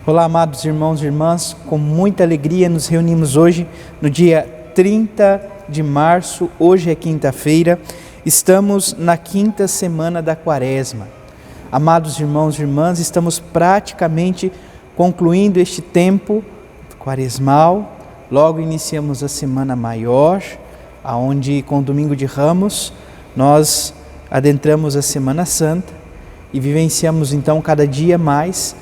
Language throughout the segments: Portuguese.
Olá, amados irmãos e irmãs, com muita alegria nos reunimos hoje, no dia 30 de março, hoje é quinta-feira, estamos na quinta semana da Quaresma. Amados irmãos e irmãs, estamos praticamente concluindo este tempo quaresmal, logo iniciamos a Semana Maior, onde com o Domingo de Ramos nós adentramos a Semana Santa e vivenciamos então cada dia mais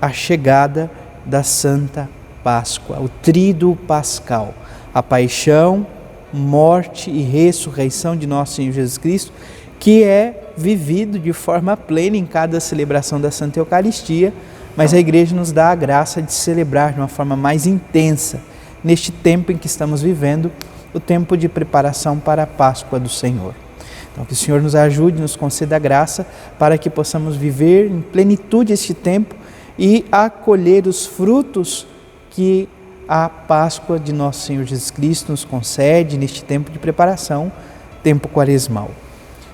a chegada da Santa Páscoa, o tríduo pascal, a paixão, morte e ressurreição de nosso Senhor Jesus Cristo, que é vivido de forma plena em cada celebração da Santa Eucaristia, mas a Igreja nos dá a graça de celebrar de uma forma mais intensa, neste tempo em que estamos vivendo, o tempo de preparação para a Páscoa do Senhor. Então, que o Senhor nos ajude, nos conceda a graça para que possamos viver em plenitude este tempo e acolher os frutos que a Páscoa de nosso Senhor Jesus Cristo nos concede neste tempo de preparação, tempo quaresmal.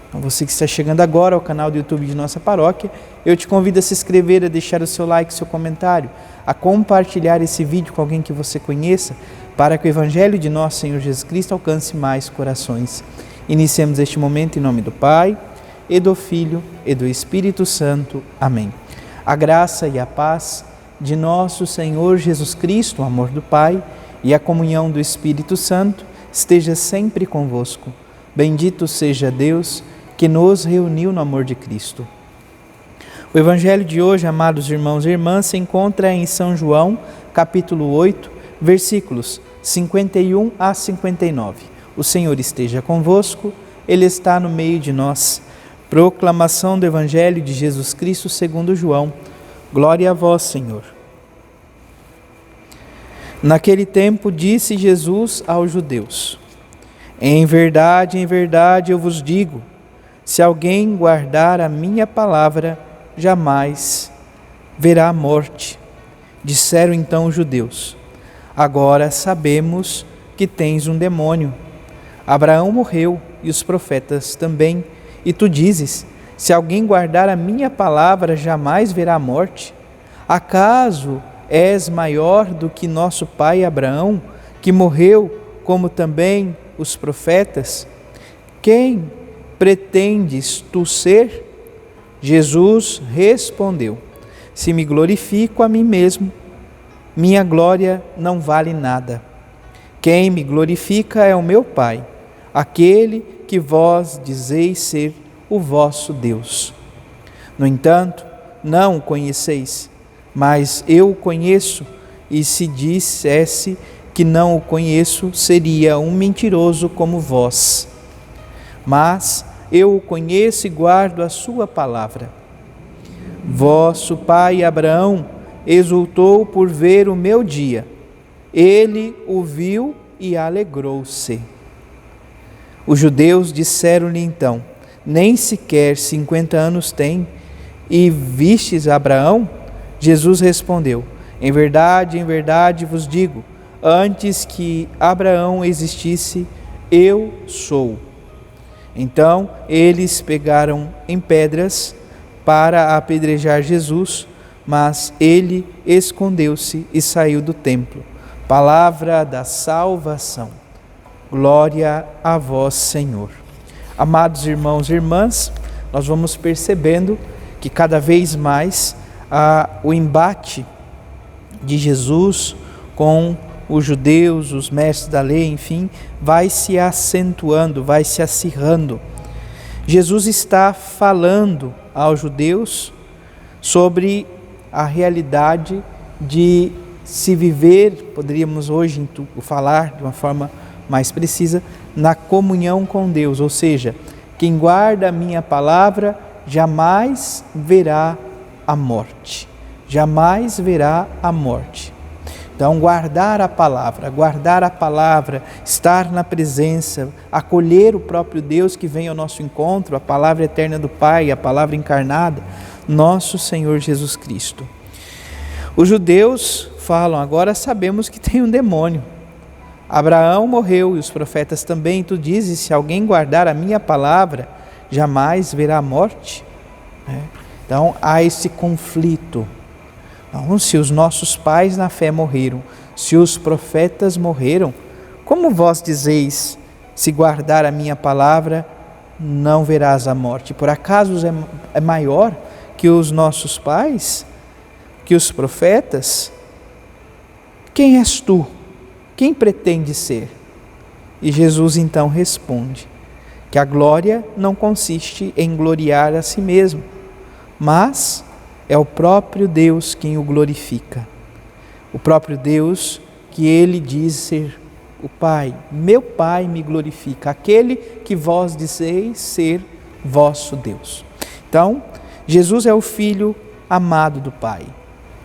Então, você que está chegando agora ao canal do YouTube de nossa paróquia, eu te convido a se inscrever, a deixar o seu like, seu comentário, a compartilhar esse vídeo com alguém que você conheça, para que o Evangelho de nosso Senhor Jesus Cristo alcance mais corações. Iniciemos este momento em nome do Pai, e do Filho, e do Espírito Santo. Amém. A graça e a paz de nosso Senhor Jesus Cristo, o amor do Pai e a comunhão do Espírito Santo esteja sempre convosco. Bendito seja Deus que nos reuniu no amor de Cristo. O Evangelho de hoje, amados irmãos e irmãs, se encontra em São João, capítulo 8, versículos 51 a 59. O Senhor esteja convosco, Ele está no meio de nós. Proclamação do Evangelho de Jesus Cristo segundo João. Glória a vós, Senhor. Naquele tempo disse Jesus aos judeus: em verdade, eu vos digo, se alguém guardar a minha palavra, jamais verá a morte. Disseram então os judeus: agora sabemos que tens um demônio. Abraão morreu e os profetas também. E tu dizes, se alguém guardar a minha palavra, jamais verá a morte? Acaso és maior do que nosso pai Abraão, que morreu, como também os profetas? Quem pretendes tu ser? Jesus respondeu: se me glorifico a mim mesmo, minha glória não vale nada. Quem me glorifica é o meu Pai, aquele que vós dizeis ser o vosso Deus. No entanto, não o conheceis, mas eu o conheço, e se dissesse que não o conheço, seria um mentiroso como vós. Mas eu o conheço e guardo a sua palavra. Vosso pai Abraão exultou por ver o meu dia. Ele o viu e alegrou-se. Os judeus disseram-lhe então: nem sequer 50 anos tem, e vistes Abraão? Jesus respondeu: em verdade vos digo, antes que Abraão existisse, eu sou. Então eles pegaram em pedras para apedrejar Jesus, mas ele escondeu-se e saiu do templo. Palavra da salvação. Glória a vós, Senhor. Amados irmãos e irmãs, nós vamos percebendo que cada vez mais o embate de Jesus com os judeus, os mestres da lei, enfim, vai se acentuando, vai se acirrando. Jesus está falando aos judeus sobre a realidade de se viver, poderíamos hoje falar de uma forma mais precisa, na comunhão com Deus, ou seja, quem guarda a minha palavra jamais verá a morte, jamais verá a morte. Então, guardar a palavra, estar na presença, acolher o próprio Deus que vem ao nosso encontro, a palavra eterna do Pai, a palavra encarnada, nosso Senhor Jesus Cristo. Os judeus falam: agora sabemos que tem um demônio. Abraão morreu e os profetas também. Tu dizes, se alguém guardar a minha palavra, jamais verá a morte. Então há esse conflito. Não, se os nossos pais na fé morreram, se os profetas morreram, como vós dizeis, se guardar a minha palavra, não verás a morte? Por acaso é maior que os nossos pais, que os profetas? Quem és tu? Quem pretende ser? E Jesus então responde que a glória não consiste em gloriar a si mesmo, mas é o próprio Deus quem o glorifica. O próprio Deus que ele diz ser o Pai. Meu Pai me glorifica, aquele que vós dizeis ser vosso Deus. Então, Jesus é o Filho amado do Pai.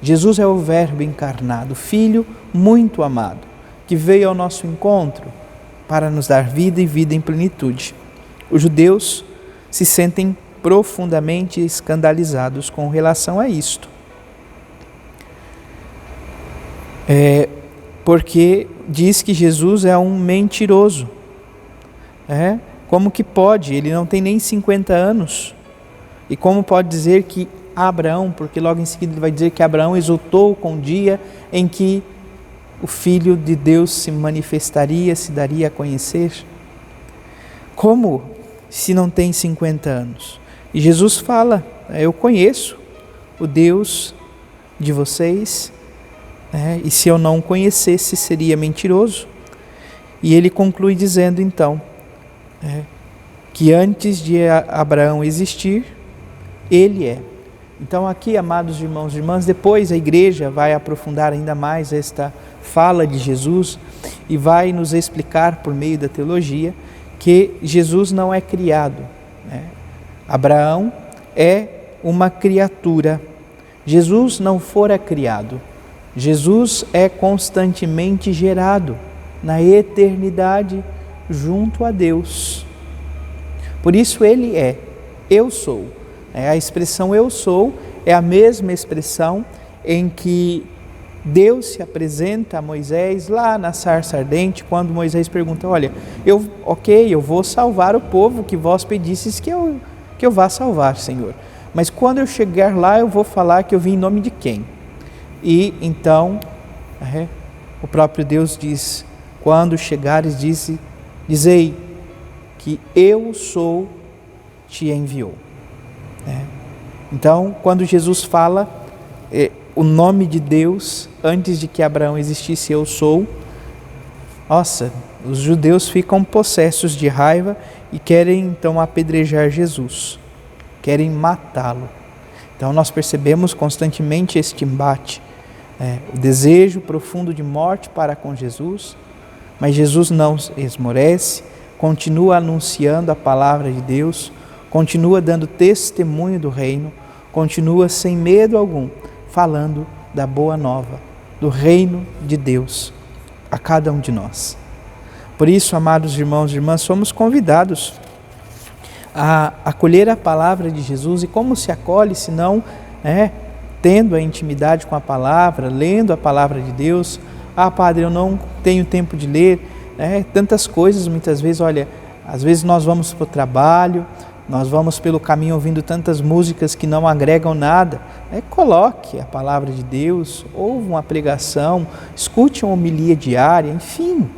Jesus é o Verbo encarnado, Filho muito amado, que veio ao nosso encontro para nos dar vida e vida em plenitude. Os judeus se sentem profundamente escandalizados com relação a isto. Porque diz que Jesus é um mentiroso. Como que pode? Ele não tem nem 50 anos. E como pode dizer que Abraão, porque logo em seguida ele vai dizer que Abraão exultou com o dia em que o Filho de Deus se manifestaria, se daria a conhecer? Como se não tem 50 anos? E Jesus fala, eu conheço o Deus de vocês, e se eu não o conhecesse seria mentiroso. E ele conclui dizendo então, que antes de Abraão existir, ele é. Então aqui, amados irmãos e irmãs, depois a igreja vai aprofundar ainda mais esta fala de Jesus e vai nos explicar por meio da teologia que Jesus não é criado. Abraão é uma criatura. Jesus não fora criado. Jesus é constantemente gerado na eternidade junto a Deus. Por isso ele é, eu sou. A expressão eu sou é a mesma expressão em que Deus se apresenta a Moisés lá na sarça ardente, quando Moisés pergunta, olha, eu vou salvar o povo que vós pedistes que eu vá salvar, Senhor. Mas quando eu chegar lá, eu vou falar que eu vim em nome de quem? E então, o próprio Deus diz, quando chegares, dizei que eu sou, te enviou. Então, quando Jesus fala o nome de Deus, antes de que Abraão existisse, eu sou, os judeus ficam possessos de raiva e querem então apedrejar Jesus, querem matá-lo. Então nós percebemos constantemente este embate, o desejo profundo de morte para com Jesus, mas Jesus não esmorece, continua anunciando a palavra de Deus, continua dando testemunho do reino, continua sem medo algum, falando da boa nova, do reino de Deus a cada um de nós. Por isso, amados irmãos e irmãs, somos convidados a acolher a palavra de Jesus. E como se acolhe, se não tendo a intimidade com a palavra, lendo a palavra de Deus? Padre, eu não tenho tempo de ler. Tantas coisas, muitas vezes, às vezes nós vamos para o trabalho, nós vamos pelo caminho ouvindo tantas músicas que não agregam nada. Coloque a palavra de Deus, ouve uma pregação, escute uma homilia diária, enfim.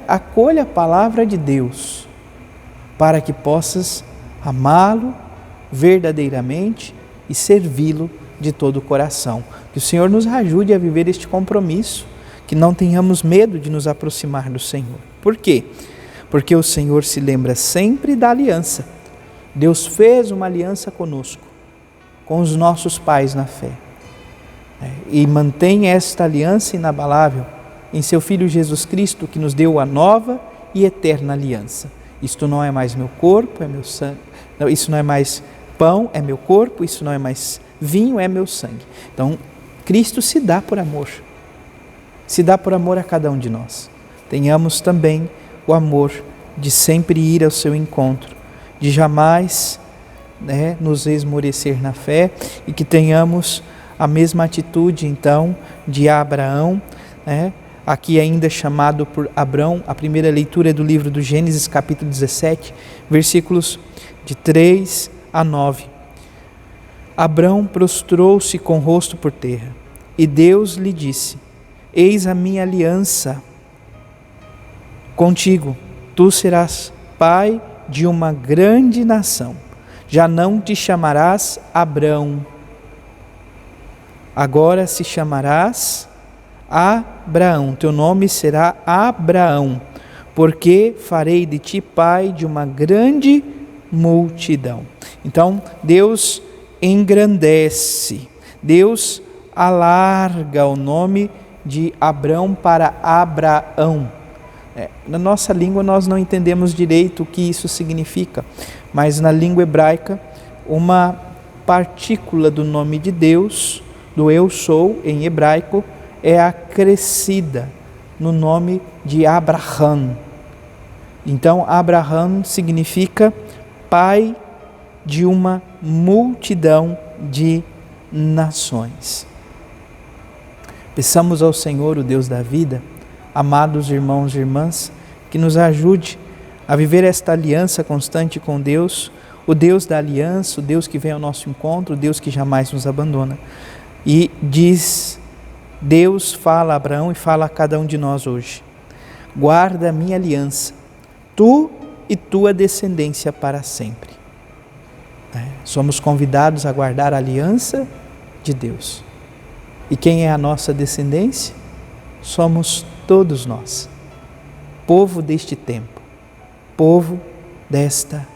Acolha a palavra de Deus para que possas amá-lo verdadeiramente e servi-lo de todo o coração. Que o Senhor nos ajude a viver este compromisso, que não tenhamos medo de nos aproximar do Senhor. Por quê? Porque o Senhor se lembra sempre da aliança. Deus fez uma aliança conosco, com os nossos pais na fé, e mantém esta aliança inabalável em seu Filho Jesus Cristo, que nos deu a nova e eterna aliança. Isto não é mais meu corpo, é meu sangue. Não, isso não é mais pão, é meu corpo. Isso não é mais vinho, é meu sangue. Então, Cristo se dá por amor. Se dá por amor a cada um de nós. Tenhamos também o amor de sempre ir ao seu encontro, de jamais nos esmorecer na fé, e que tenhamos a mesma atitude então de Abraão, aqui ainda chamado por Abrão. A primeira leitura é do livro do Gênesis, capítulo 17, versículos de 3 a 9. Abrão prostrou-se com o rosto por terra, e Deus lhe disse: Eis a minha aliança contigo, tu serás pai de uma grande nação. Já não te chamarás Abrão, agora se chamarás Abraão. Teu nome será Abraão, porque farei de ti pai de uma grande multidão. Então, Deus engrandece, Deus alarga o nome de Abrão para Abraão. Na nossa língua nós não entendemos direito o que isso significa, mas na língua hebraica, uma partícula do nome de Deus, do eu sou em hebraico, é acrescida no nome de Abraham. Então, Abraham significa pai de uma multidão de nações. Peçamos ao Senhor, o Deus da vida, amados irmãos e irmãs, que nos ajude a viver esta aliança constante com Deus, o Deus da aliança, o Deus que vem ao nosso encontro, o Deus que jamais nos abandona. E Deus fala a Abraão e fala a cada um de nós hoje: guarda a minha aliança, tu e tua descendência para sempre. Somos convidados a guardar a aliança de Deus. E quem é a nossa descendência? Somos todos nós, povo deste tempo, povo desta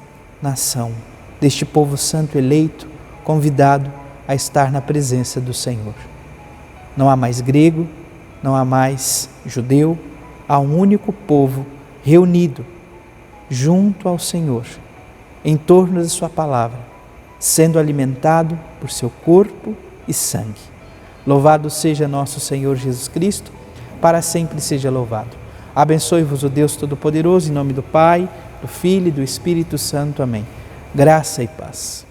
nação, deste povo santo eleito, convidado a estar na presença do Senhor. Não há mais grego, não há mais judeu, há um único povo reunido junto ao Senhor, em torno de sua palavra, sendo alimentado por seu corpo e sangue. Louvado seja nosso Senhor Jesus Cristo, para sempre seja louvado. Abençoe-vos o Deus Todo-Poderoso, em nome do Pai, do Filho e do Espírito Santo. Amém. Graça e paz.